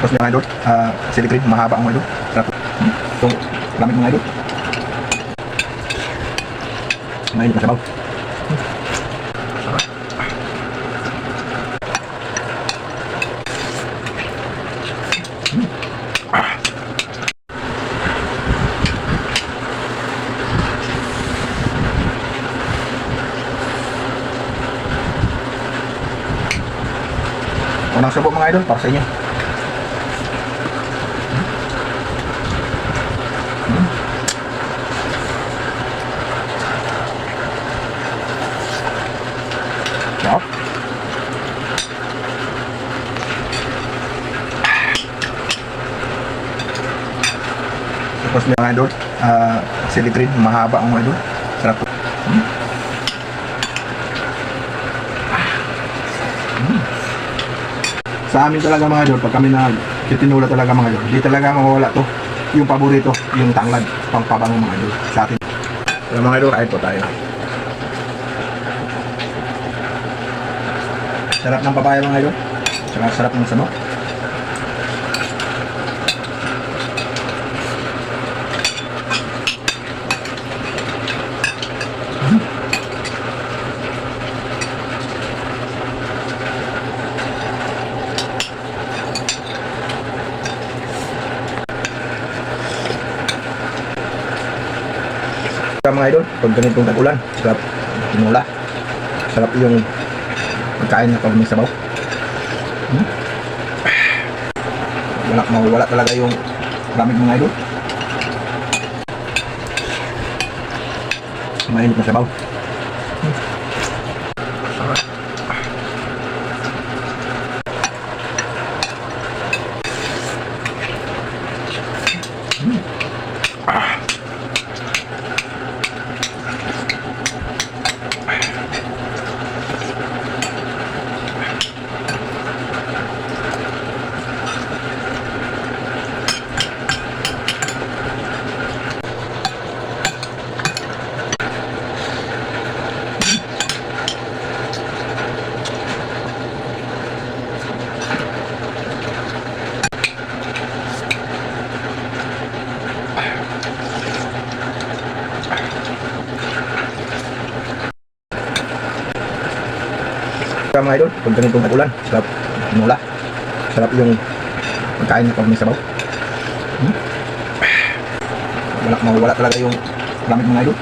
Tapos mga idol, chili cream, mahaba ang mga idol. Sarap. Ito, lamig mga idol. Mainit na sabaw. Unang subo mga idol para sa inyo. Sarap. Tapos mga idol, chili cream, mahaba ang mga idol. Sarap. Sa amin talaga mga idol, pag kami nagtitinula talaga mga idol, di talaga mawawala to. Yung paborito, yung tanglad, pangpabango mga idol sa atin. Kaya mga idol, kain po tayo. Sarap ng papaya mga idol, saka sarap ng sanok. Mga idol, pag ganitong tag-ulan, sarap tinula. Sarap yung pagkain na pag may sabaw. Mawala talaga yung lamig mga idol. Mainit na sabaw. Mga idol, pag ganitong tag-ulan, sarap tinula. Sarap yung pagkain na pag may sabaw. Mawala talaga yung lamig mga idol.